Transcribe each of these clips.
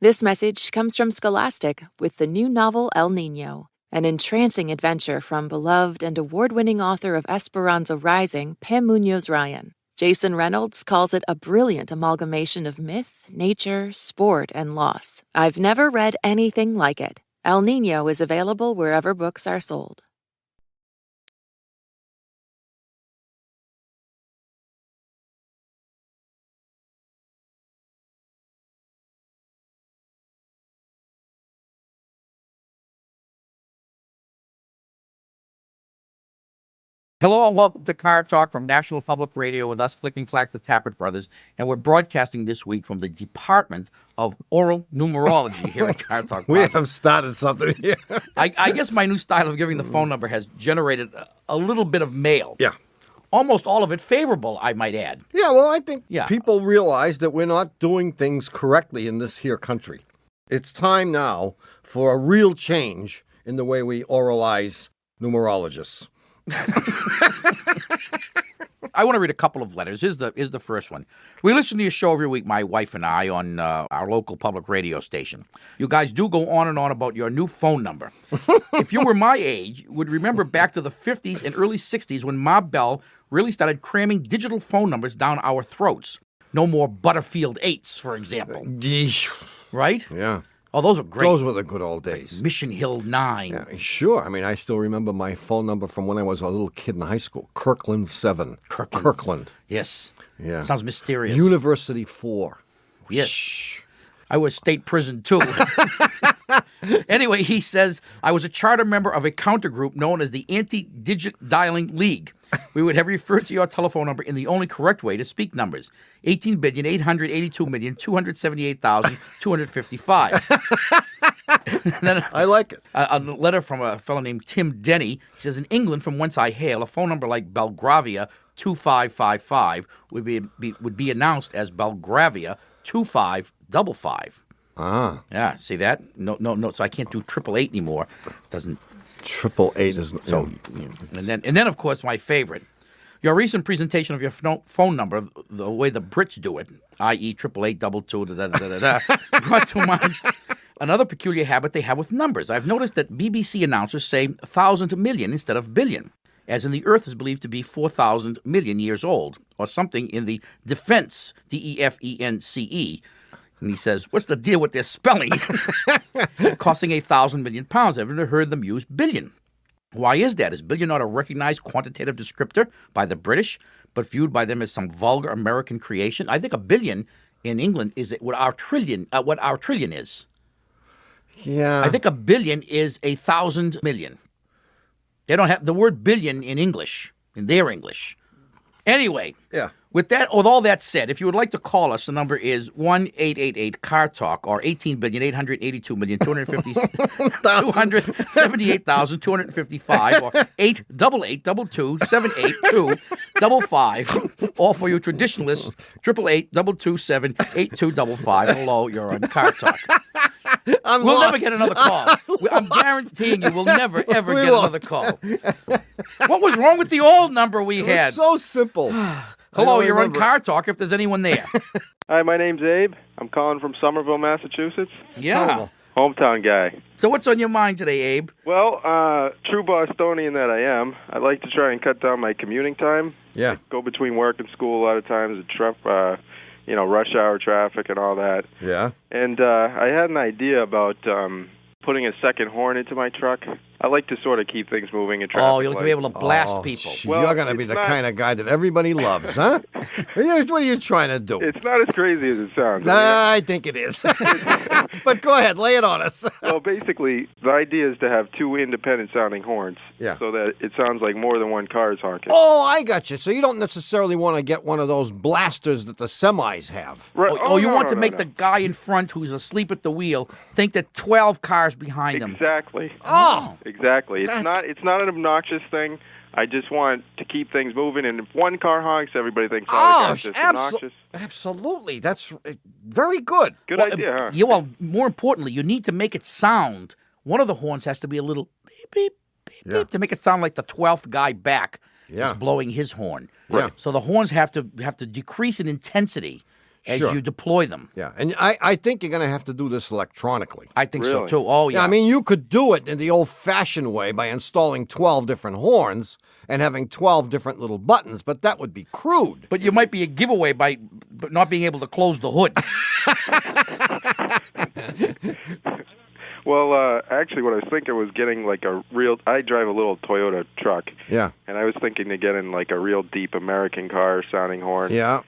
This message comes from Scholastic with the new novel El Niño, an entrancing adventure from beloved and award-winning author of Esperanza Rising, Pam Munoz-Ryan. Jason Reynolds calls it a brilliant amalgamation of myth, nature, sport, and loss. I've never read anything like it. El Niño is available wherever books are sold. Hello and welcome to Car Talk from National Public Radio with us, Flicking Flack, the Tappert Brothers, and we're broadcasting this week from the Department of Oral Numerology here at Car Talk. We have started something here. I guess my new style of giving the phone number has generated a little bit of mail. Yeah. Almost all of it favorable, I might add. Yeah, well, I think Yeah. people realize that we're not doing things correctly in this here country. It's time now for a real change in the way we oralize numerologists. I want to read a couple of letters. Here's the first one. We listen to your show every week, my wife and I, on our local public radio station. You guys do go on and on about your new phone number. If you were my age, you would remember back to the 50s and early 60s when Ma Bell really started cramming digital phone numbers down our throats. No more Butterfield 8s, for example. Right? Yeah. Oh, those were great. Those were the good old days. Mission Hill 9. Yeah, sure. I mean, I still remember my phone number from when I was a little kid in high school. Kirkland 7. Kirkland. Yes. Yeah. Sounds mysterious. University 4. Yes. I was state prison, too. Anyway, he says, I was a charter member of a counter group known as the Anti-Digit Dialing League. We would have referred to your telephone number in the only correct way to speak numbers. 18,882,278,255. Then I like it. a letter from a fellow named Tim Denny. He says, in England, from whence I hail, a phone number like Belgravia 2555 would be announced as Belgravia 2555. Ah. Yeah, see that? No. So I can't do 888 anymore. Doesn't. 888 is So, and then of course my favorite, your recent presentation of your phone number, the way the Brits do it, i.e. 888 brought to mind another peculiar habit they have with numbers. I've noticed that BBC announcers say 1,000 million instead of billion, as in the Earth is believed to be 4,000 million years old, or something in the defense, DEFENCE. And he says, what's the deal with their spelling? Costing 1,000 million pounds. I've never heard them use billion. Why is that? Is billion not a recognized quantitative descriptor by the British, but viewed by them as some vulgar American creation? I think a billion in England is what our trillion is. Yeah. I think a billion is 1,000 million. They don't have the word billion in English, in their English. Anyway. Yeah. With all that said, if you would like to call us, the number is 1-888-CAR-TALK or 18,882,278,255 or 888-227-8255. All for you traditionalists, 888-227-8255. Hello, you're on Car Talk. We'll never get another call. I'm guaranteeing you we'll never, ever get another call. What was wrong with the old number we had? It was so simple. Hello, you're on Car Talk if there's anyone there. Hi, my name's Abe. I'm calling from Somerville, Massachusetts. Yeah. Hometown guy. So what's on your mind today, Abe? Well, true Bostonian that I am, I like to try and cut down my commuting time. Yeah. I go between work and school a lot of times, rush hour traffic and all that. Yeah. And I had an idea about putting a second horn into my truck. I like to sort of keep things moving in traffic. Oh, you like to be able to blast people. Well, you're going to be the kind of guy that everybody loves, huh? What are you trying to do? It's not as crazy as it sounds. I think it is. But go ahead, lay it on us. Well, basically, the idea is to have two independent-sounding horns, so that it sounds like more than one car is honking. Oh, I got you. So you don't necessarily want to get one of those blasters that the semis have. Right. You want to make the guy in front who's asleep at the wheel think that 12 cars behind him. Exactly. Oh. Exactly. It's not an obnoxious thing. I just want to keep things moving, and if one car honks, everybody thinks, that's just obnoxious. Absolutely. That's very good. Good idea, huh? Yeah, well, more importantly, you need to make it sound. One of the horns has to be a little beep, beep, beep, beep, to make it sound like the 12th guy back is blowing his horn. Yeah. So the horns have to decrease in intensity as Sure. you deploy them. Yeah, and I think you're going to have to do this electronically. I think so, Really? too. Oh, yeah. Yeah, I mean, you could do it in the old-fashioned way by installing 12 different horns and having 12 different little buttons, but that would be crude. But you might be a giveaway by not being able to close the hood. Well, actually, what I was thinking was getting like a real. I drive a little Toyota truck. Yeah. And I was thinking to get in like a real deep American car sounding horn. Yeah.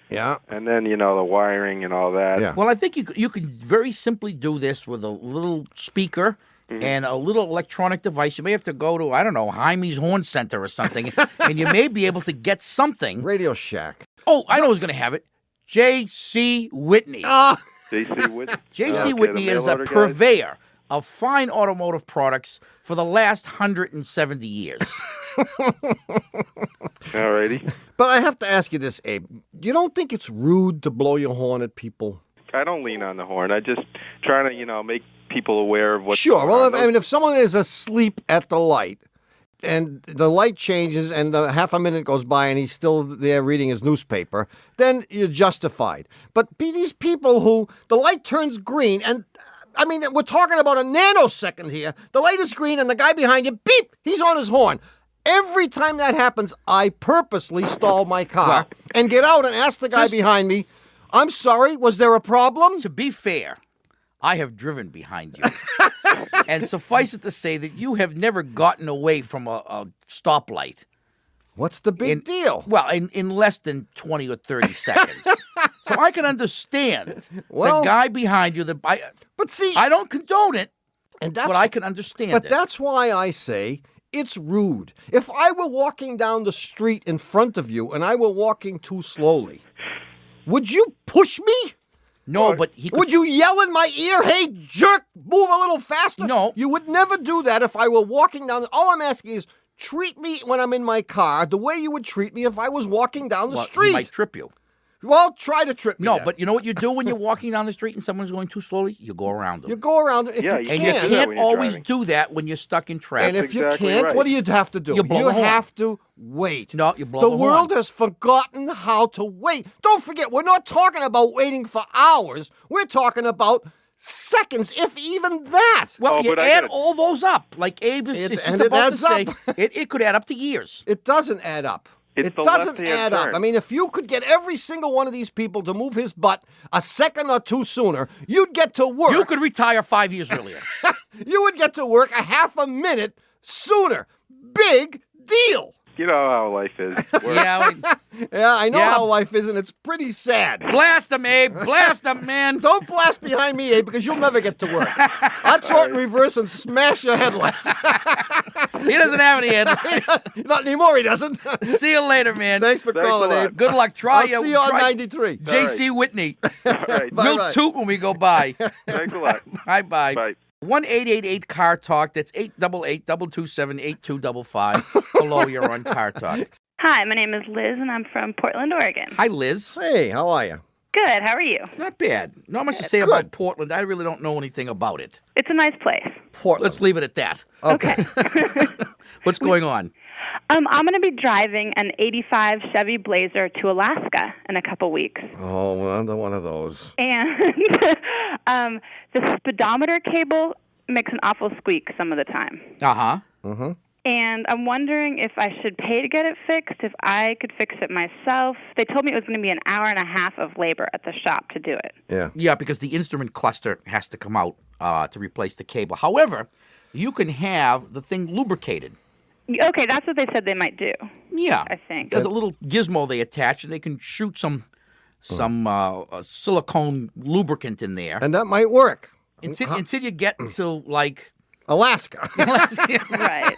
And then the wiring and all that. Yeah. Well, I think you could very simply do this with a little speaker and a little electronic device. You may have to go to, I don't know, Jaime's Horn Center or something, and you may be able to get something. Radio Shack. Oh, I know who's going to have it. J.C. Whitney. J.C. Whitney. J.C. Whitney is a purveyor of fine automotive products for the last 170 years. Alrighty. But I have to ask you this, Abe. You don't think it's rude to blow your horn at people? I don't lean on the horn. I just trying to, make people aware of what's Sure. going Well, on. if someone is asleep at the light and the light changes and half a minute goes by and he's still there reading his newspaper, then you're justified. But these people who the light turns green and I mean, we're talking about a nanosecond here. The light is green and the guy behind you, beep, he's on his horn. Every time that happens, I purposely stall my car and get out and ask the guy behind me, I'm sorry, was there a problem? To be fair, I have driven behind you. And suffice it to say that you have never gotten away from a stoplight. What's the big deal? Well, in less than 20 or 30 seconds. So I can understand Well, the guy behind you. But see, I don't condone it, and that's but I can understand But it. that's why I say it's rude. If I were walking down the street in front of you and I were walking too slowly, would you push me? No, but he could... Would you yell in my ear, hey, jerk, move a little faster? No. You would never do that if I were walking down. All I'm asking is treat me when I'm in my car the way you would treat me if I was walking down the street. He might trip you. Well, try to trip me. No, then. but you know what you do when you're walking down the street and someone's going too slowly? You go around them. You go around if Yeah, you you and can. you can't do that can't when you're always driving. do that when you're stuck in traffic. And if exactly you can't, right. what do you have to do? You blow the horn. have to wait. No, you blow the the world horn. has forgotten how to wait. Don't forget, we're not talking about waiting for hours. We're talking about seconds, if even that. Well, you but I add gotta- all those up, like Abe is It- just and it about to adds say. up. It could add up to years. It doesn't add up. It's It the doesn't left-hand add up. turn. I mean, if you could get every single one of these people to move his butt a second or two sooner, you'd get to work. You could retire 5 years earlier. You would get to work a half a minute sooner. Big deal. You know how life is. Yeah, Yeah, I know Yeah. how life is, and it's pretty sad. blast them, Abe. Blast them, man. Don't blast behind me, Abe, because you'll never get to work. I'll throw it in reverse and smash your headlights. He doesn't have any headlights. Not anymore, he doesn't. See you later, man. Thanks for Thanks calling, a lot. Abe. Good luck. Try I'll see you on try 93. J.C. Whitney. All right. Bye. We'll toot when we go by. Thanks a lot. Bye-bye. Bye. 1-888 Talk. That's 888-227-8255. Hello, you're on Car Talk. Hi, my name is Liz, and I'm from Portland, Oregon. Hi, Liz. Hey, how are you? Good, how are you? Not bad. Not much to say Good. about Portland. I really don't know anything about it. It's a nice place. Portland. Let's leave it at that. Okay. What's going on? I'm going to be driving an 85 Chevy Blazer to Alaska in a couple weeks. Oh, well, another one of those. And the speedometer cable makes an awful squeak some of the time. Uh-huh. Mm-hmm. And I'm wondering if I should pay to get it fixed, if I could fix it myself. They told me it was going to be an hour and a half of labor at the shop to do it. Yeah. Yeah, because the instrument cluster has to come out to replace the cable. However, you can have the thing lubricated. Okay, that's what they said they might do. Yeah. I think. There's a little gizmo they attach, and they can shoot some silicone lubricant in there. And that might work. Until you get to, like, Alaska. Right.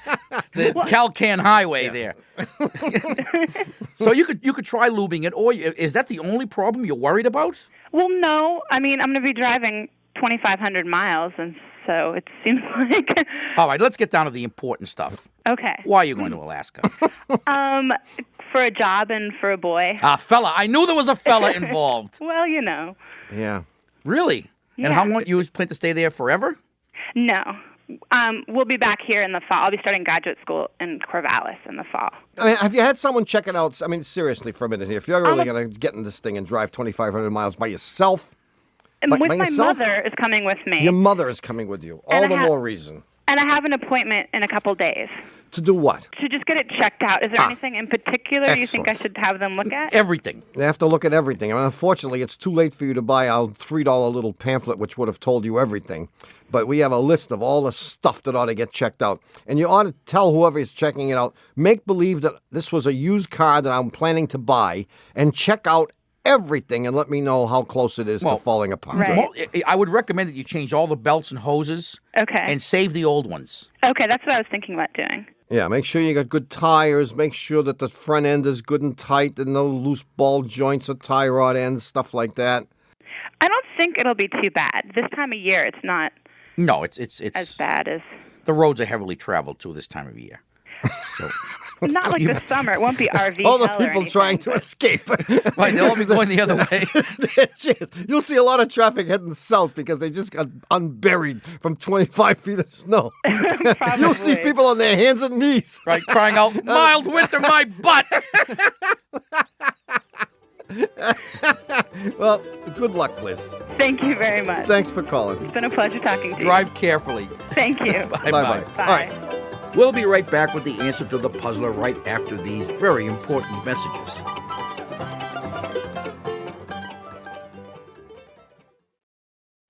the Calcan Highway there. So you could try lubing it, or is that the only problem you're worried about? Well, no. I mean, I'm going to be driving 2,500 miles, and so it seems like... All right, let's get down to the important stuff. Okay. Why are you going to Alaska? For a job and for a boy. Fella. I knew there was a fella involved. Well, you know. Yeah. Really? And Yeah. how long you plan to stay there forever? No. We'll be back here in the fall. I'll be starting graduate school in Corvallis in the fall. I mean, have you had someone check it out? I mean, seriously, for a minute here. If you're really going to get in this thing and drive 2,500 miles by yourself, My mother is coming with me. Your mother is coming with you. All the more reason. And I have an appointment in a couple days. To do what? To just get it checked out. Is there anything in particular you think I should have them look at? Everything. They have to look at everything. I mean, unfortunately, it's too late for you to buy our $3 little pamphlet, which would have told you everything. But we have a list of all the stuff that ought to get checked out. And you ought to tell whoever is checking it out, make believe that this was a used car that I'm planning to buy, and check out everything and let me know how close it is to falling apart. Right. Well, I would recommend that you change all the belts and hoses and save the old ones. Okay, that's what I was thinking about doing. Yeah, make sure you got good tires. Make sure that the front end is good and tight and no loose ball joints or tie rod ends, stuff like that. I don't think it'll be too bad. This time of year, it's not it's as bad as... The roads are heavily traveled, too, this time of year. So... Not like this summer. It won't be RV. All the people trying to escape. Right, they'll all be going the other way. You'll see a lot of traffic heading south because they just got unburied from 25 feet of snow. You'll see people on their hands and knees. Right, crying out, mild winter, my butt! Well, good luck, Liz. Thank you very much. Thanks for calling. It's been a pleasure talking to you. Drive carefully. Thank you. Bye-bye. Bye. All right. We'll be right back with the answer to the puzzler right after these very important messages.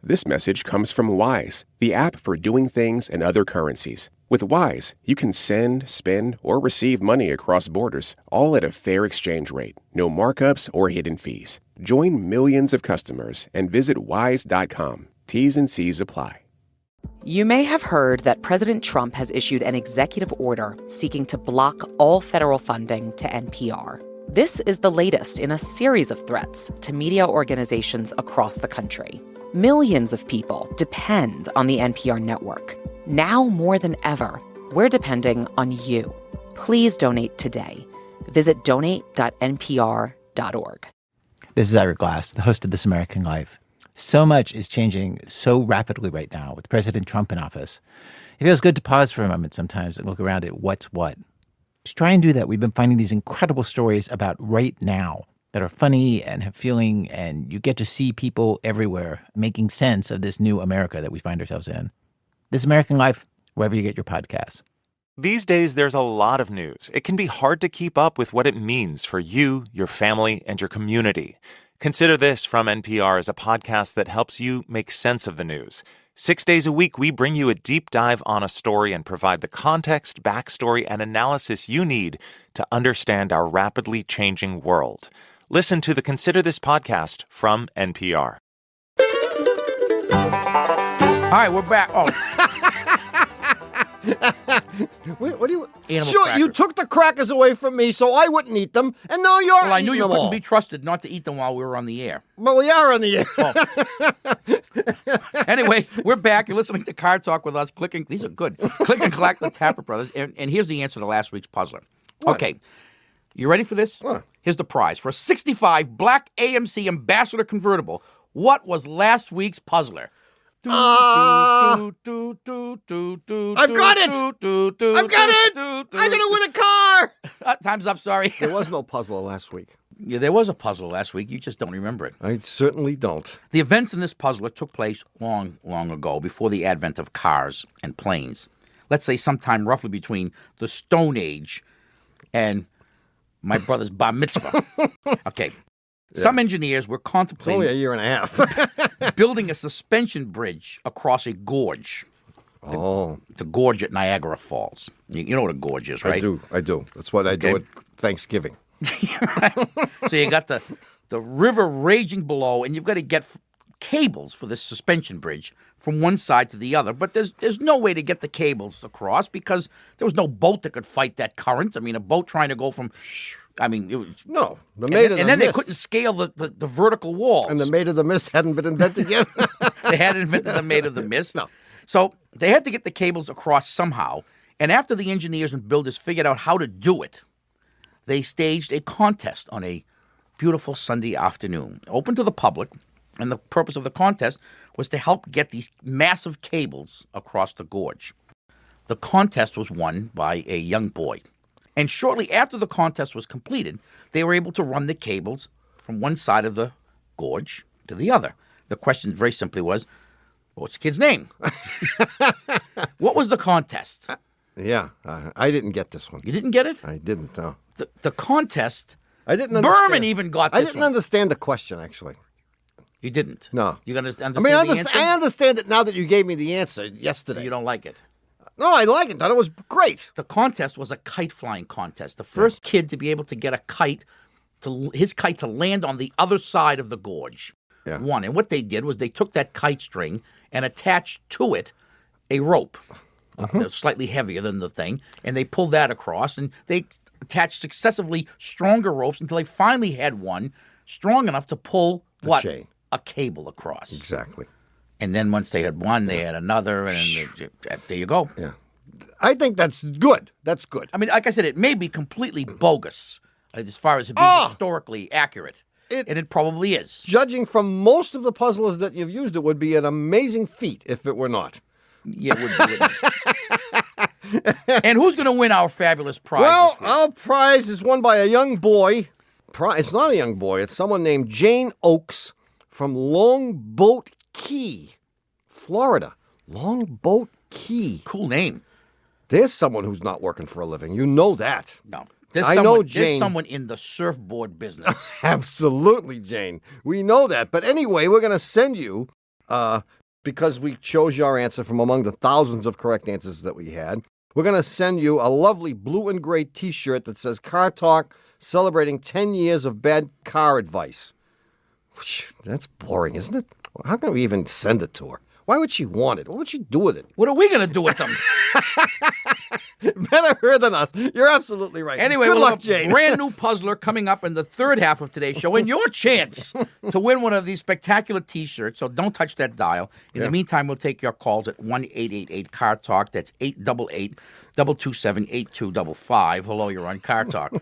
This message comes from Wise, the app for doing things in other currencies. With Wise, you can send, spend, or receive money across borders, all at a fair exchange rate. No markups or hidden fees. Join millions of customers and visit wise.com. T's and C's apply. You may have heard that President Trump has issued an executive order seeking to block all federal funding to NPR. This is the latest in a series of threats to media organizations across the country. Millions of people depend on the NPR network. Now more than ever, we're depending on you. Please donate today. Visit donate.npr.org. This is Ira Glass, the host of This American Life. So much is changing so rapidly right now with President Trump in office. It feels good to pause for a moment sometimes and look around at what's what. To try and do that, we've been finding these incredible stories about right now that are funny and have feeling, and you get to see people everywhere making sense of this new America that we find ourselves in. This American Life, wherever you get your podcasts. These days, there's a lot of news. It can be hard to keep up with what it means for you, your family, and your community. Consider This from NPR as a podcast that helps you make sense of the news. 6 days a week, we bring you a deep dive on a story and provide the context, backstory, and analysis you need to understand our rapidly changing world. Listen to the Consider This podcast from NPR. All right, we're back. Oh. Wait, what do you... Animal sure, crackers. you took the crackers away from me so I wouldn't eat them, and now you're Well, I eating knew you them couldn't all. be trusted not to eat them while we were on the air. But we are on the air. Anyway, we're back. You're listening to Car Talk with us. These are good. Click and Clack, the Tapper Brothers. And here's the answer to last week's puzzler. What? Okay. You ready for this? What? Here's the prize. For a 65 black AMC Ambassador convertible, what was last week's puzzler? I've got it! I've got it! I'm going to win a car! Time's up, sorry. There was no puzzle last week. Yeah, there was a puzzle last week. You just don't remember it. I certainly don't. The events in this puzzler took place long, long ago, before the advent of cars and planes. Let's say sometime roughly between the Stone Age and my brother's bar mitzvah. Okay. Yeah. Some engineers were contemplating... It's only a year and a half. building a suspension bridge across a gorge. The gorge at Niagara Falls. You know what a gorge is, right? I do. That's what I do at Thanksgiving. So you got the river raging below, and you've got to get cables for this suspension bridge from one side to the other. But there's no way to get the cables across because there was no boat that could fight that current. I mean, a boat trying to go from... I mean, it was... No. And then they couldn't scale the vertical walls. And the Maid of the Mist hadn't been invented yet? They hadn't invented the Maid of the Mist. No. So they had to get the cables across somehow. And after the engineers and builders figured out how to do it, they staged a contest on a beautiful Sunday afternoon, open to the public. And the purpose of the contest was to help get these massive cables across the gorge. The contest was won by a young boy. And shortly after the contest was completed, they were able to run the cables from one side of the gorge to the other. The question very simply was, what's the kid's name? What was the contest? Yeah, I didn't get this one. You didn't get it? I didn't, no. The contest, I didn't understand. Berman even got this I didn't one. understand the question, actually. You didn't? No. You understand I mean, the answer? I understand it now that you gave me the answer yesterday. You don't like it? No, I like it. I thought it was great. The contest was a kite flying contest. The first kid to be able to get his kite to land on the other side of the gorge won. And what they did was they took that kite string and attached to it a rope, slightly heavier than the thing, and they pulled that across, and they attached successively stronger ropes until they finally had one strong enough to pull chain. A cable across. Exactly. And then once they had one, they had another, and there you go. Yeah. I think that's good. That's good. I mean, like I said, it may be completely bogus as far as it being historically accurate. And it probably is. Judging from most of the puzzlers that you've used, it would be an amazing feat if it were not. Yeah, it would be. And who's going to win our fabulous prize this week? Our prize is won by a young boy. It's not a young boy. It's someone named Jane Oakes from Longboat Key, Florida. Longboat Key. Cool name. There's someone who's not working for a living. You know that. No. Jane. There's someone in the surfboard business. Absolutely, Jane. We know that. But anyway, we're going to send you, because we chose your answer from among the thousands of correct answers that we had, we're going to send you a lovely blue and gray T-shirt that says Car Talk celebrating 10 years of bad car advice. That's boring, isn't it? How can we even send it to her? Why would she want it? What would she do with it? What are we going to do with them? Better her than us. You're absolutely right. Anyway, good we'll luck, have a Jane. brand new puzzler coming up in the third half of today's show, and your chance to win one of these spectacular T-shirts. So don't touch that dial. In the meantime, we'll take your calls at 1-888-CAR-TALK. That's 888-227-8255. Hello, you're on Car Talk.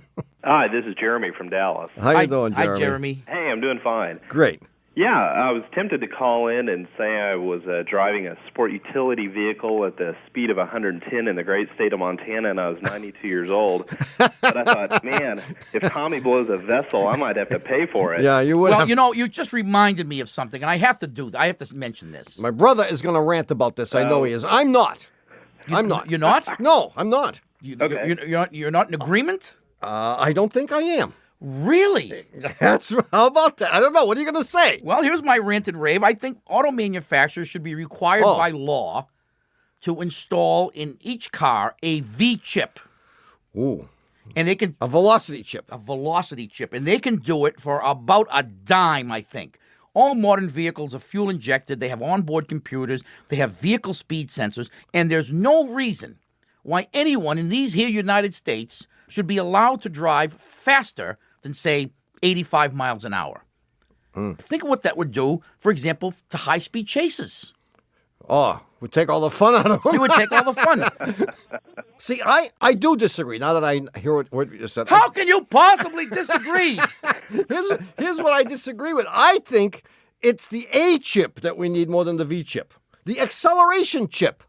Hi, this is Jeremy from Dallas. How you doing, Jeremy? Hi, Jeremy. Hey, I'm doing fine. Great. Yeah, I was tempted to call in and say I was driving a sport utility vehicle at the speed of 110 in the great state of Montana, and I was 92 years old. But I thought, man, if Tommy blows a vessel, I might have to pay for it. Yeah, you would. Well, you just reminded me of something, and I have to mention this. My brother is going to rant about this. I know he is. I'm not. I'm not. You're not? No, I'm not. You're not in agreement? I don't think I am. Really? How about that? I don't know. What are you going to say? Well, here's my rant and rave. I think auto manufacturers should be required by law to install in each car a V-chip. Ooh. And they can... A velocity chip. A velocity chip. And they can do it for about a dime, I think. All modern vehicles are fuel injected. They have onboard computers. They have vehicle speed sensors. And there's no reason why anyone in these here United States should be allowed to drive faster than, say, 85 miles an hour. Think of what that would do, for example, to high-speed chases. Oh, would take all the fun out of them. It would take all the fun. See, I do disagree, now that I hear what you said. How can you possibly disagree? Here's what I disagree with. I think it's the A chip that we need more than the V chip. The acceleration chip.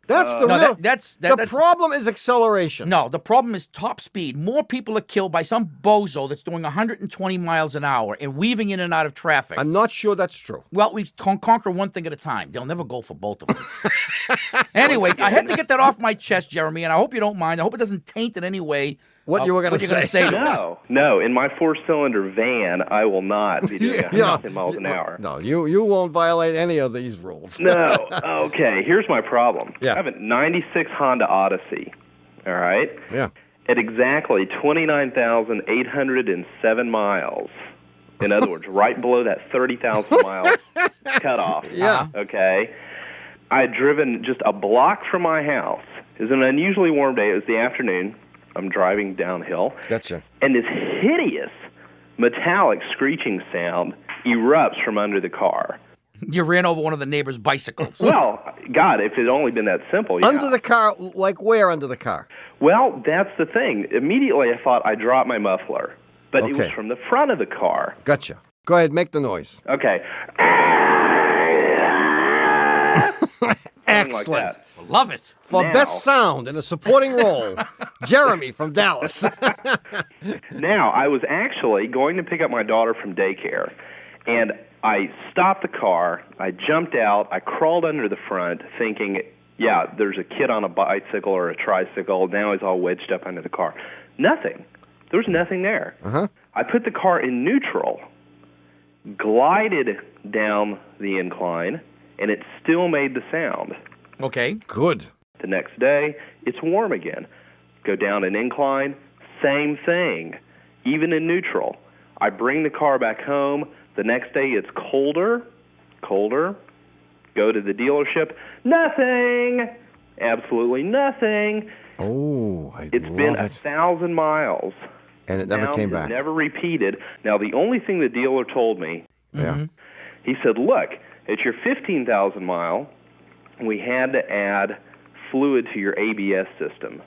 That's the real... The problem is acceleration. No, the problem is top speed. More people are killed by some bozo that's doing 120 miles an hour and weaving in and out of traffic. I'm not sure that's true. Well, we conquer one thing at a time. They'll never go for both of them. Anyway, I had to get that off my chest, Jeremy, and I hope you don't mind. I hope it doesn't taint in any way what you were going to say. No. In my four-cylinder van, I will not be doing 110 miles an hour. No, you won't violate any of these rules. No. Okay, here's my problem. Yeah. I have a 96 Honda Odyssey, all right? Yeah. At exactly 29,807 miles. In other words, right below that 30,000 miles cutoff. Yeah. Okay. I had driven just a block from my house. It was an unusually warm day. It was the afternoon. I'm driving downhill. Gotcha. And this hideous metallic screeching sound erupts from under the car. You ran over one of the neighbor's bicycles. Well, God, if it had only been that simple. Yeah. Under the car, like where under the car? Well, that's the thing. Immediately I thought I dropped my muffler, but it was from the front of the car. Gotcha. Go ahead, make the noise. Okay. Excellent. Like that. Love it. For Now- best sound in a supporting role, Jeremy from Dallas. Now, I was actually going to pick up my daughter from daycare, and I stopped the car, I jumped out, I crawled under the front thinking, yeah, there's a kid on a bicycle or a tricycle, now he's all wedged up under the car. Nothing. There was nothing there. Uh-huh. I put the car in neutral, glided down the incline, and it still made the sound. Okay. Good. The next day, it's warm again. Go down an incline, same thing, even in neutral. I bring the car back home. The next day, it's colder. Go to the dealership. Nothing. Absolutely nothing. Oh, It's love been it. 1,000 miles. And it never Sound came has back. Never repeated. Now, the only thing the dealer told me, Yeah. he said, look, at your 15,000 mile, we had to add fluid to your ABS system.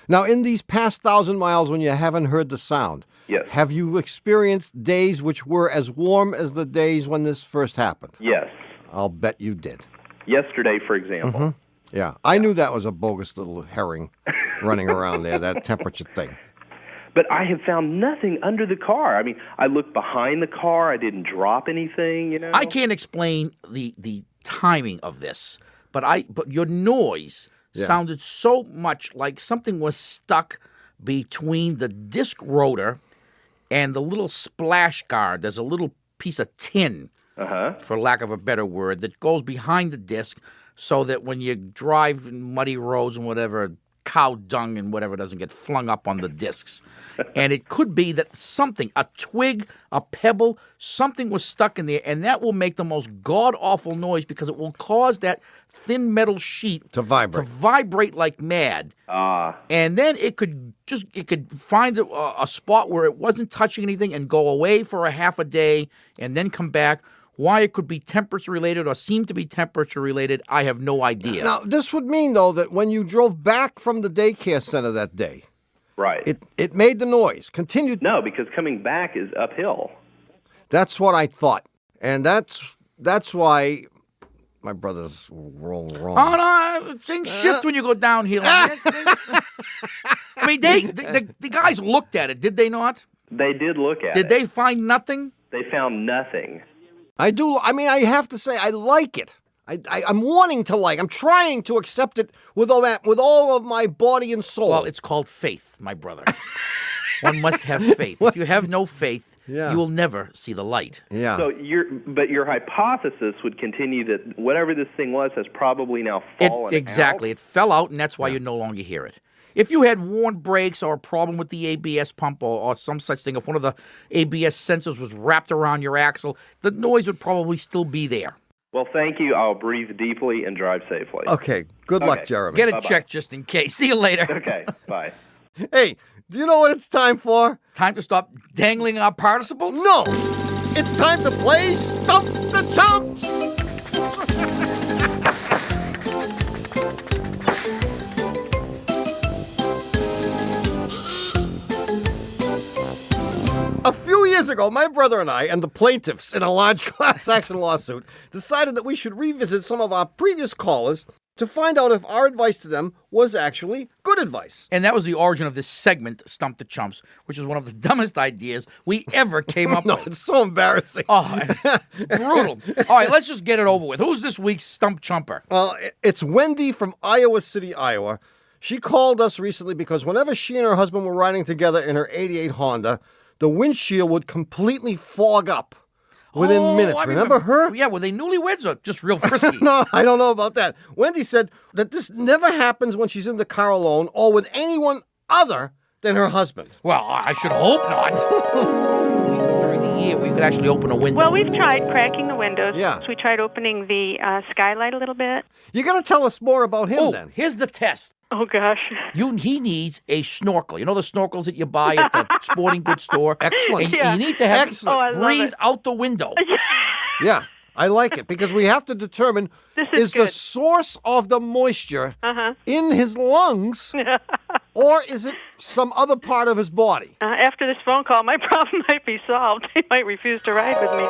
Now, in these past 1,000 miles when you haven't heard the sound, Yes. have you experienced days which were as warm as the days when this first happened? Yes. I'll bet you did. Yesterday, for example. Yeah, I knew that was a bogus little herring running around there, that temperature thing. But I have found nothing under the car. I mean, I looked behind the car. I didn't drop anything, you know. I can't explain the timing of this, but your noise sounded so much like something was stuck between the disc rotor and the little splash guard. There's a little piece of tin, for lack of a better word, that goes behind the disc so that when you drive in muddy roads and whatever, cow dung and whatever doesn't get flung up on the discs. And it could be that something, a twig, a pebble, something was stuck in there, and that will make the most god-awful noise because it will cause that thin metal sheet To vibrate like mad. And then it could find a spot where it wasn't touching anything and go away for a half a day and then come back. Why it could be temperature-related or seem to be temperature-related, I have no idea. Now, this would mean, though, that when you drove back from the daycare center that day, Right. it made the noise, continued. No, because coming back is uphill. That's what I thought. And that's why my brother's wrong. Oh, no, things shift when you go downhill. I mean, the guys looked at it, did they not? They did look at it. Did they find nothing? They found nothing. I do. I mean, I have to say, I like it. I'm wanting to like. I'm trying to accept it with all of my body and soul. Well, it's called faith, my brother. One must have faith. If you have no faith, you will never see the light. Yeah. So your hypothesis would continue that whatever this thing was has probably now fallen Exactly. out? It fell out, and that's why you no longer hear it. If you had worn brakes or a problem with the ABS pump or some such thing, if one of the ABS sensors was wrapped around your axle, the noise would probably still be there. Well, thank you. I'll breathe deeply and drive safely. Okay. Good luck, Jeremy. Get it Bye-bye. checked just in case. See you later. Okay, bye. Hey, do you know what it's time for? Time to stop dangling our participles? No! It's time to play Stump the Chumps! A few years ago, my brother and I and the plaintiffs in a large class action lawsuit decided that we should revisit some of our previous callers to find out if our advice to them was actually good advice. And that was the origin of this segment, Stump the Chumps, which is one of the dumbest ideas we ever came up No, with. it's so embarrassing. Oh, it's brutal. All right, let's just get it over with. Who's this week's Stump Chumper? It's Wendy from Iowa City, Iowa. She called us recently because whenever she and her husband were riding together in her 88 Honda, the windshield would completely fog up within minutes. I Remember her? Yeah, were they newlyweds or just real frisky? No, I don't know about that. Wendy said that this never happens when she's in the car alone or with anyone other than her husband. Well, I should hope not. During the year, we could actually open a window. Well, we've tried cracking the windows. Yeah. We tried opening the skylight a little bit. You got to tell us more about him then. Here's the test. Oh, gosh. He needs a snorkel. You know the snorkels that you buy at the sporting goods store? Excellent. And Yeah. you need to have Excellent. Oh, I love breathe it. out the window. Yeah, I like it because we have to determine This is the good. source of the moisture in his lungs Or is it some other part of his body? After this phone call, my problem might be solved. He might refuse to ride with me.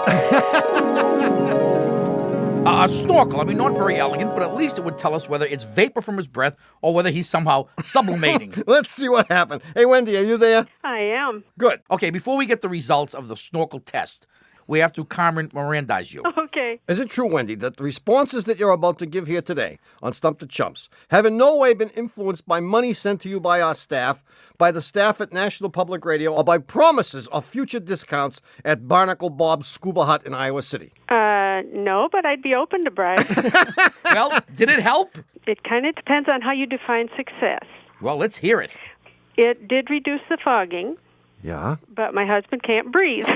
A snorkel, I mean, not very elegant, but at least it would tell us whether it's vapor from his breath or whether he's somehow sublimating. Let's see what happened. Hey, Wendy, are you there? I am. Good. Okay, before we get the results of the snorkel test, we have to Carmen Mirandize you. Okay. Is it true, Wendy, that the responses that you're about to give here today on Stump the Chumps have in no way been influenced by money sent to you by our staff, by the staff at National Public Radio, or by promises of future discounts at Barnacle Bob's Scuba Hut in Iowa City? No, but I'd be open to bribes. Well, did it help? It kind of depends on how you define success. Well, let's hear it. It did reduce the fogging. Yeah? But my husband can't breathe.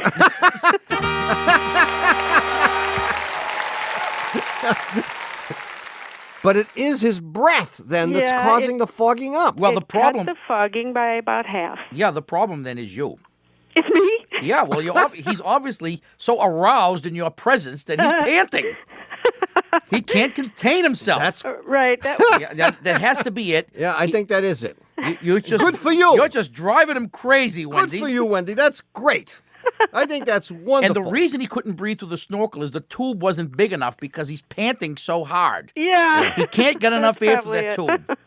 But it is his breath, then, that's causing the fogging up. Well, the problem... cut the fogging by about half. Yeah, the problem then is you. It's me? Yeah, well, he's obviously so aroused in your presence that he's panting. He can't contain himself. That's right. That has to be it. Yeah, I think that is it. You're just, good for you. You're just driving him crazy, Wendy. Good for you, Wendy. That's great. I think that's wonderful. And the reason he couldn't breathe through the snorkel is the tube wasn't big enough because he's panting so hard. Yeah. He can't get enough air through that probably tube.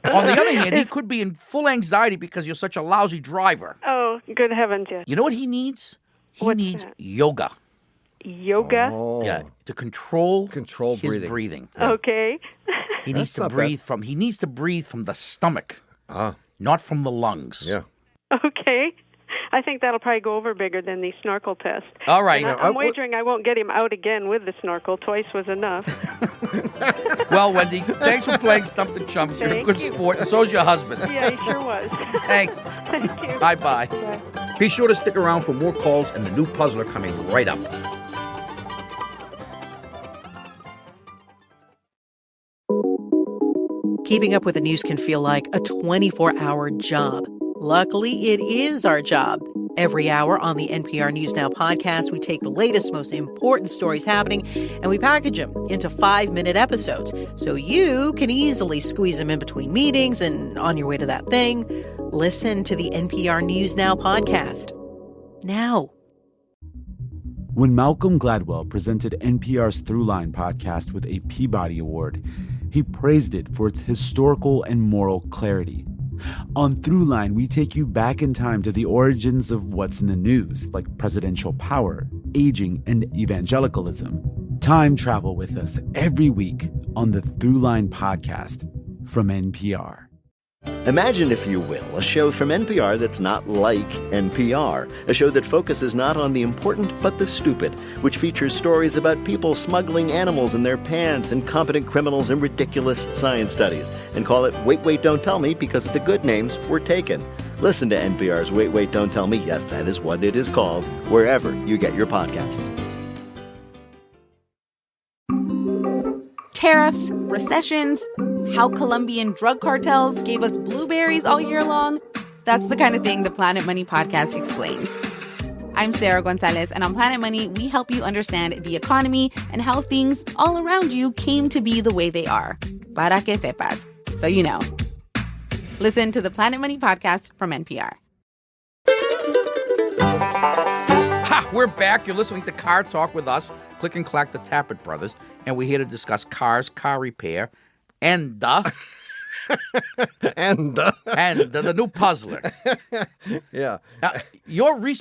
On the other hand, he could be in full anxiety because you're such a lousy driver. Oh, good heavens, yes. You know what he needs? He What's needs that? yoga. Yoga? Oh. Yeah, to control his breathing. Okay. He needs to breathe from the stomach, not from the lungs. Yeah. Okay. I think that'll probably go over bigger than the snorkel test. All right. And I'm wagering I won't get him out again with the snorkel. Twice was enough. Well, Wendy, thanks for playing Stump the Chumps. You're a good sport, and so's your husband. Yeah, he sure was. Thanks. Thank you. Bye-bye. Bye. Be sure to stick around for more calls and the new puzzler coming right up. Keeping up with the news can feel like a 24-hour job. Luckily, it is our job. Every hour on the NPR News Now podcast, we take the latest, most important stories happening, and we package them into 5-minute episodes so you can easily squeeze them in between meetings and on your way to that thing. Listen to the NPR News Now podcast. Now. When Malcolm Gladwell presented NPR's Throughline podcast with a Peabody Award, he praised it for its historical and moral clarity. On Throughline, we take you back in time to the origins of what's in the news, like presidential power, aging, and evangelicalism. Time travel with us every week on the Throughline podcast from NPR. Imagine, if you will, a show from NPR that's not like NPR. A show that focuses not on the important, but the stupid, which features stories about people smuggling animals in their pants, incompetent criminals, and ridiculous science studies. And call it Wait, Wait, Don't Tell Me because the good names were taken. Listen to NPR's Wait, Wait, Don't Tell Me, yes, that is what it is called, wherever you get your podcasts. Tariffs, recessions, how Colombian drug cartels gave us blueberries all year long. That's the kind of thing the Planet Money podcast explains. I'm Sarah Gonzalez, and on Planet Money, we help you understand the economy and how things all around you came to be the way they are. Para que sepas. So you know. Listen to the Planet Money podcast from NPR. Ha! We're back. You're listening to Car Talk with us, Click and Clack, the Tappert brothers, and we're here to discuss cars, car repair, and the new puzzler. Yeah.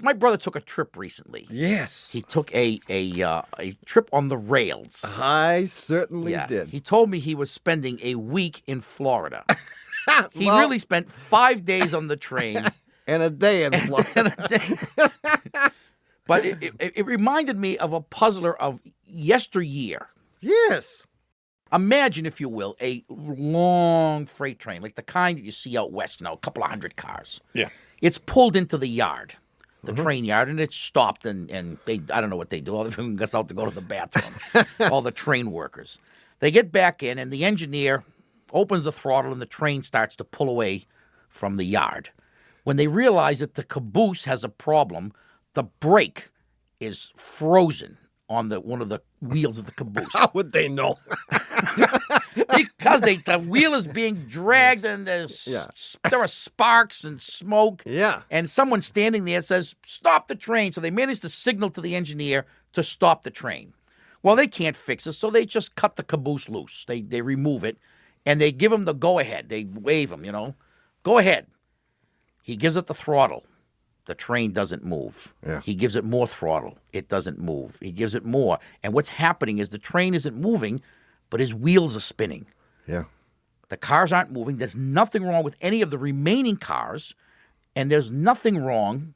My brother took a trip recently. Yes. He took a trip on the rails. I certainly did. He told me he was spending a week in Florida. He really spent 5 days on the train. And a day in Florida. But it reminded me of a puzzler of yesteryear. Yes. Imagine, if you will, a long freight train, like the kind that you see out west, a couple of hundred cars. Yeah. It's pulled into the yard, the train yard, and it's stopped, and they, I don't know what they do. All of them goes out to go to the bathroom, all the train workers. They get back in, and the engineer opens the throttle, and the train starts to pull away from the yard. When they realize that the caboose has a problem, the brake is frozen on one of the wheels of the caboose. How would they know? because the wheel is being dragged and there are sparks and smoke. Yeah. And someone standing there says, stop the train. So they manage to signal to the engineer to stop the train. Well, they can't fix it, so they just cut the caboose loose. They remove it, and they give him the go-ahead. They wave him, Go ahead. He gives it the throttle. The train doesn't move. Yeah. He gives it more throttle. It doesn't move. He gives it more. And what's happening is the train isn't moving, but his wheels are spinning. Yeah. The cars aren't moving. There's nothing wrong with any of the remaining cars, and there's nothing wrong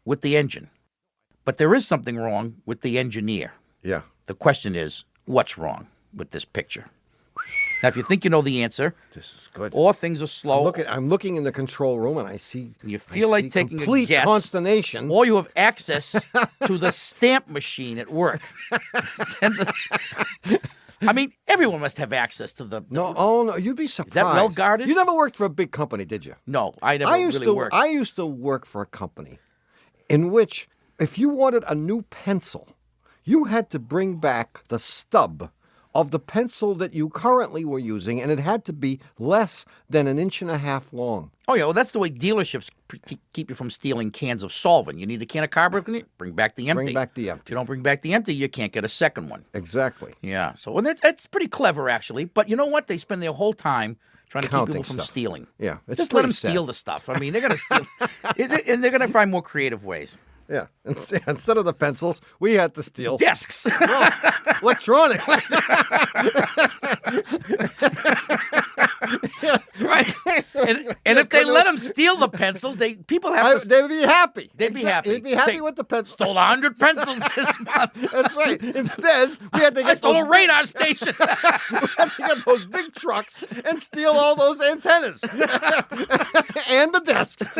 with the engine. But there is something wrong with the engineer. Yeah. The question is, what's wrong with this picture? Now, if you think you know the answer, this is good. Or things are slow. I'm looking in the control room and I see. You feel like taking complete a guess. Consternation. Or you have access to the stamp machine at work. I mean, everyone must have access to the. No, you'd be surprised. Is that well guarded? You never worked for a big company, did you? No, I never really worked. I used to work for a company in which, if you wanted a new pencil, you had to bring back the stub of the pencil that you currently were using, and it had to be less than 1.5 inches long. Oh, yeah, well, that's the way dealerships keep you from stealing cans of solvent. You need a can of carburetor, bring back the empty. Bring back the empty. If you don't bring back the empty, you can't get a second one. Exactly. Yeah, so it's pretty clever, actually. But you know what? They spend their whole time trying to keep people from stealing. Yeah, it's just let them sad. steal the stuff. I mean, they're going to steal, and they're going to find more creative ways. Yeah. Instead of the pencils, we had to steal desks. Well, electronics. Right. And if they let them steal the pencils, people have to. They'd be happy. They'd be happy. They'd be happy with the pencils. Stole 100 pencils this month. That's right. Instead, we had to get I stole a radar station. We had to get those big trucks and steal all those antennas and the desks.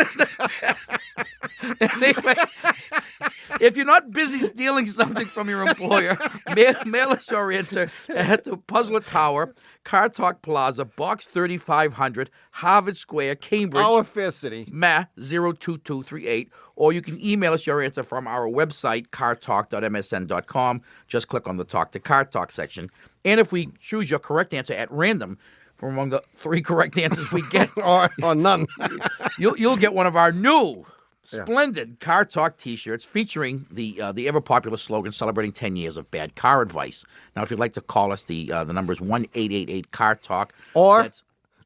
Anyway, if you're not busy stealing something from your employer, mail us your answer to Puzzler Tower, Car Talk Plaza, Box 3500, Harvard Square, Cambridge. Our fair city. MA 02238. Or you can email us your answer from our website, cartalk.msn.com. Just click on the Talk to Car Talk section. And if we choose your correct answer at random, from among the 3 correct answers we get, or none, you'll get one of our new splendid Car Talk T-shirts featuring the ever popular slogan celebrating 10 years of bad car advice. Now, if you'd like to call us, the number is 1-888-CAR-TALK. Or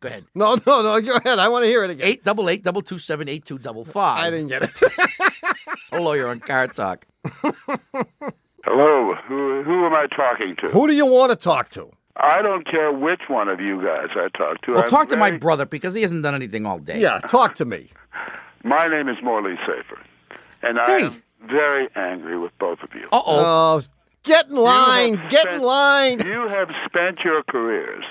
go ahead. No, go ahead. I want to hear it again. 888-227-8255. I didn't get it. Hello, you're on Car Talk. Hello. Who am I talking to? Who do you want to talk to? I don't care which one of you guys I talk to. Well, talk to my brother because he hasn't done anything all day. Yeah, talk to me. My name is Morley Safer, and I am very angry with both of you. Uh-oh. Get in line. Get in line. You have spent your careers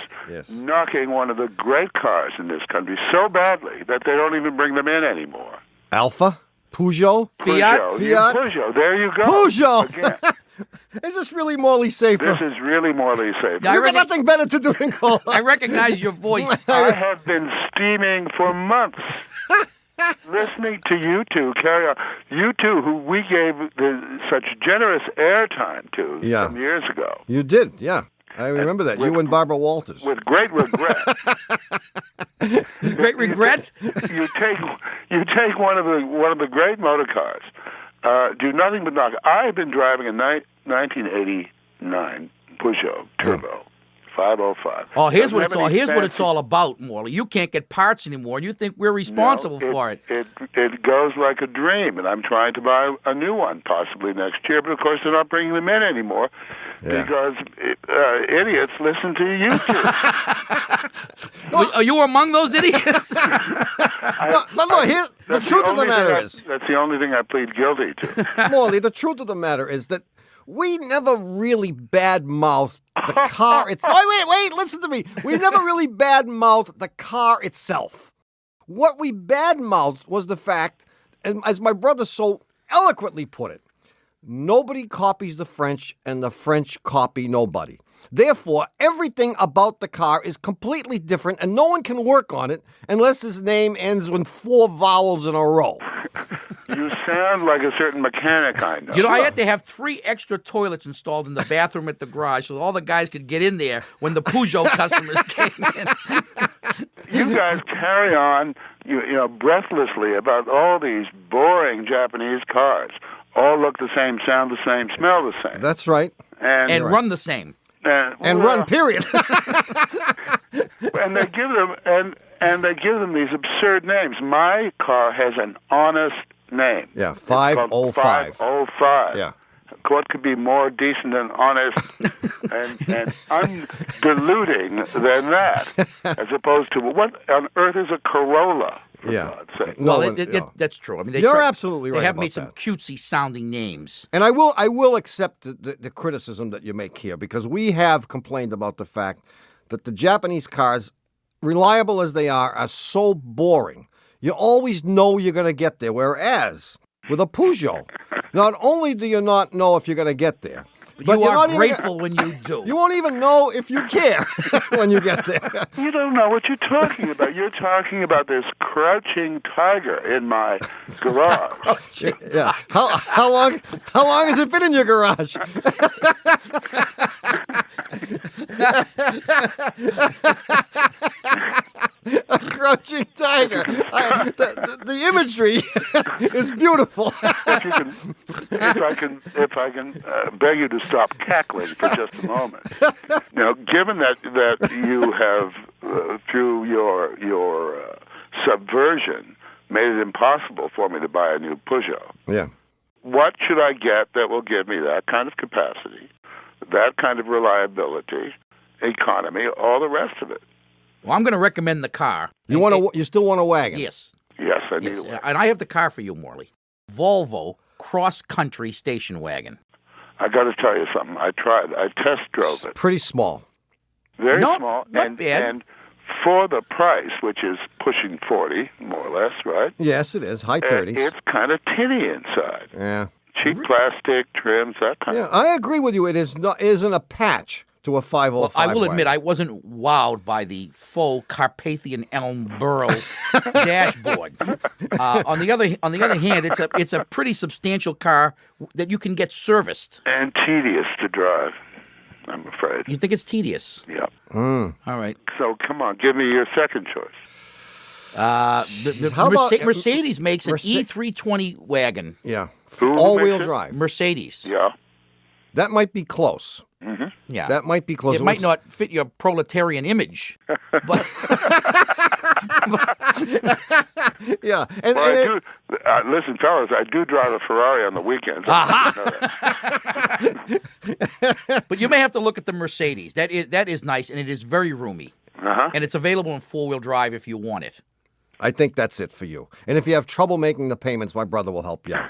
knocking one of the great cars in this country so badly that they don't even bring them in anymore. Alpha? Peugeot? Fiat? Peugeot. There you go. Peugeot. Again. Is this really Morley Safer? This is really Morley Safer. You've got nothing better to do than call us. I recognize your voice. I have been steaming for months. Listening to you two carry on. You two, who we gave such generous airtime to some years ago. You did, yeah. I remember that. You and Barbara Walters. With great regret. Great regret? You take one of the great motor cars. Do nothing but knock. I've been driving a 1989 Peugeot Turbo 505. Oh, here's what it's all about, Morley. You can't get parts anymore, and you think we're responsible for it. It goes like a dream, and I'm trying to buy a new one possibly next year. But of course, they're not bringing them in anymore because idiots listen to you two. Are you among those idiots? The truth of the matter is that's the only thing I plead guilty to. Morley, the truth of the matter is that we never really bad-mouthed the car. Wait, listen to me. We never really bad-mouthed the car itself. What we bad-mouthed was the fact, and as my brother so eloquently put it, nobody copies the French and the French copy nobody. Therefore, everything about the car is completely different and no one can work on it unless his name ends with 4 vowels in a row. You sound like a certain mechanic I know. You know, I had to have 3 extra toilets installed in the bathroom at the garage so all the guys could get in there when the Peugeot customers came in. You guys carry on, you know, breathlessly about all these boring Japanese cars. All look the same, sound the same, smell the same. That's right. And run the same. And run, period. And they give them these absurd names. My car has an honest name. Yeah, 505. 505. Yeah. What could be more decent and honest and undiluting than that? As opposed to, what on earth is a Corolla? Yeah. Well, that's true. I mean, you're absolutely right. They have about made some that. cutesy sounding names. And I will accept the criticism that you make here, because we have complained about the fact that the Japanese cars, reliable as they are so boring. You always know you're going to get there, whereas with a Peugeot, not only do you not know if you're going to get there, but you you're are not grateful when you do. You won't even know if you care when you get there. You don't know what you're talking about. You're talking about this crouching tiger in my garage. Yeah. How long has it been in your garage? A crouching tiger. The imagery is beautiful. If I can beg you to stop cackling for just a moment. Now, given that you have through your subversion made it impossible for me to buy a new Peugeot. Yeah. What should I get that will give me that kind of capacity, that kind of reliability, economy, all the rest of it? Well, I'm going to recommend the car. You still want a wagon? Yes. Yes, I need a wagon. And I have the car for you, Morley. Volvo cross-country station wagon. I got to tell you something. I tried. I test drove it. Pretty small. Very small. Not bad. And for the price, which is pushing 40, more or less, right? Yes, it is. High 30s. It's kind of tinny inside. Yeah. Cheap plastic, trims, that kind of thing. I agree with you. It isn't a patch to a 505 Well, I will wagon. admit I wasn't wowed by the faux Carpathian elm burl dashboard. On the other hand, it's a pretty substantial car that you can get serviced. And tedious to drive, I'm afraid. You think it's tedious? Yeah. Mm. All right. So come on, give me your second choice. Mercedes makes an E320 wagon. Yeah. Who All-wheel makes it? drive. Mercedes. Yeah. That might be close. Mm-hmm. Yeah. That might be close. It might not fit your proletarian image. But yeah. Listen, fellas, I do drive a Ferrari on the weekends. But you may have to look at the Mercedes. That is nice, and it is very roomy. Uh-huh. And it's available in 4-wheel drive if you want it. I think that's it for you. And if you have trouble making the payments, my brother will help you out.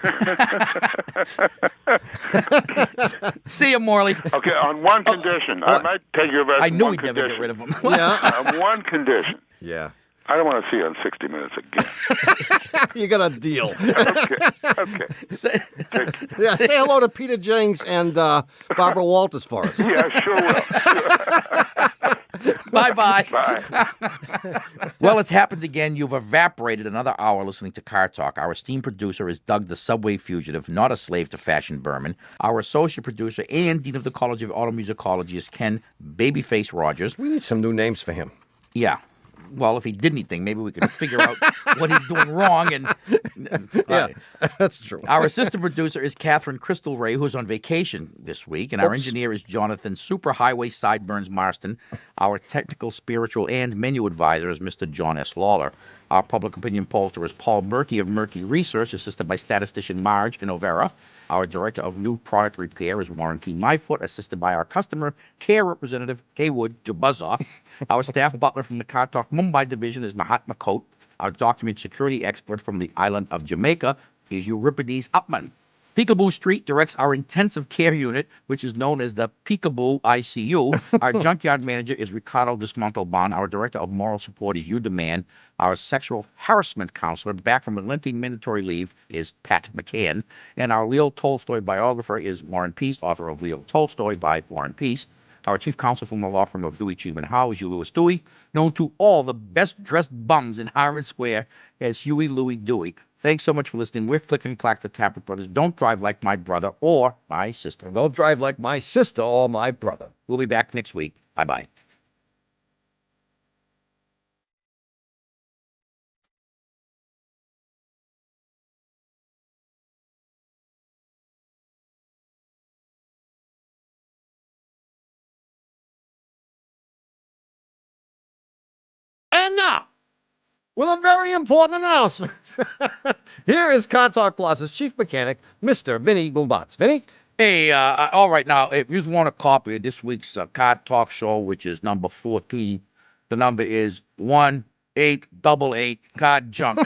See you, Morley. Okay, on one condition. I might take your advice. I knew one we'd never get rid of him. Yeah. On one condition. Yeah. I don't want to see you on 60 Minutes again. You got a deal. Okay. Say hello to Peter Jennings and Barbara Walters for us. Yeah, sure will. Bye-bye. Bye. Well, it's happened again. You've evaporated another hour listening to Car Talk. Our esteemed producer is Doug the Subway Fugitive, not a slave to fashion Berman. Our associate producer and Dean of the College of Automusicology is Ken Babyface Rogers. We need some new names for him. Yeah. Well, if he did anything, maybe we could figure out what he's doing wrong. Yeah, that's true. Our assistant producer is Catherine Crystal Ray, who's on vacation this week. And our engineer is Jonathan Superhighway Sideburns Marston. Our technical, spiritual, and menu advisor is Mr. John S. Lawler. Our public opinion pollster is Paul Murky of Murky Research, assisted by statistician Marge Inovera. Our director of new product repair is Warren T. Myfoot, assisted by our customer care representative, Haywood Jabuzzoff. Our staff butler from the Car Talk Mumbai division is Mahatma Kote. Our document security expert from the island of Jamaica is Euripides Upman. Peekaboo Street directs our intensive care unit, which is known as the Peekaboo ICU. Our junkyard manager is Ricardo Desmontalban. Our director of moral support is Hugh DeMann. Our sexual harassment counselor, back from a lengthy mandatory leave, is Pat McCann. And our Leo Tolstoy biographer is Warren Peace, author of Leo Tolstoy by Warren Peace. Our chief counsel from the law firm of Dewey, Cheeman Howe is Hugh Louis Dewey, known to all the best-dressed bums in Harvard Square as Huey Louie Dewey. Thanks so much for listening. We're Click and Clack, the Tappert Brothers. Don't drive like my brother or my sister. Don't drive like my sister or my brother. We'll be back next week. Bye-bye. And now, with a very important announcement. Here is Car Talk Plaza's chief mechanic, Mr. Vinny Boombots. Vinny? Hey, all right, now, if you want a copy of this week's Car Talk show, which is number 14, the number is 1888 Car Junk.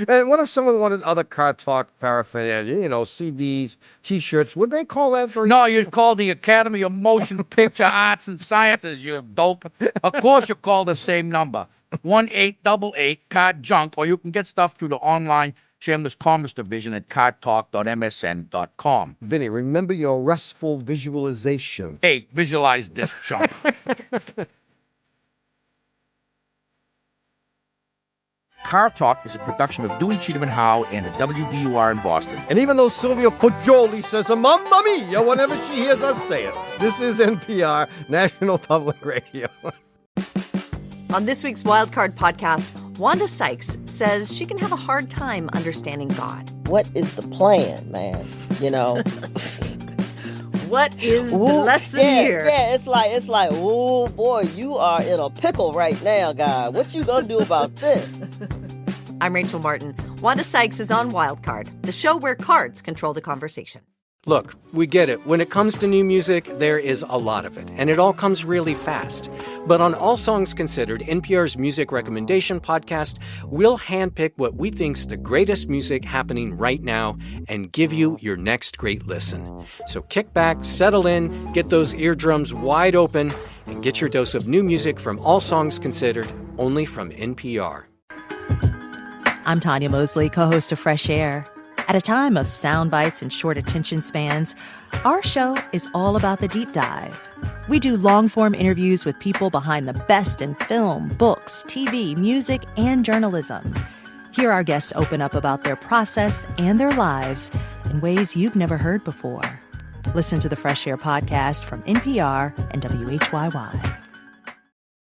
And what if someone wanted other Car Talk paraphernalia, you know, CDs, T-shirts? Would they call that for... No, you'd call the Academy of Motion Picture Arts and Sciences, you dope. Of course you call the same number, 1888 Car Junk, or you can get stuff through the online Shameless Commerce Division at cartalk.msn.com. Vinny, remember your restful visualization. Hey, visualize this, chump. Car Talk is a production of Dewey, Cheatham and Howe and the WBUR in Boston. And even though Sylvia Poggioli says, Mamma mia, whenever she hears us say it, this is NPR, National Public Radio. On this week's Wildcard podcast, Wanda Sykes says she can have a hard time understanding God. What is the plan, man? You know? What is the lesson here? Yeah, it's like, oh boy, you are in a pickle right now, God. What you gonna do about this? I'm Rachel Martin. Wanda Sykes is on Wildcard, the show where cards control the conversation. Look, we get it. When it comes to new music, there is a lot of it, and it all comes really fast. But on All Songs Considered, NPR's music recommendation podcast, we'll handpick what we think's the greatest music happening right now and give you your next great listen. So kick back, settle in, get those eardrums wide open, and get your dose of new music from All Songs Considered, only from NPR. I'm Tanya Mosley, co-host of Fresh Air. At a time of sound bites and short attention spans, our show is all about the deep dive. We do long-form interviews with people behind the best in film, books, TV, music, and journalism. Hear our guests open up about their process and their lives in ways you've never heard before. Listen to the Fresh Air podcast from NPR and WHYY.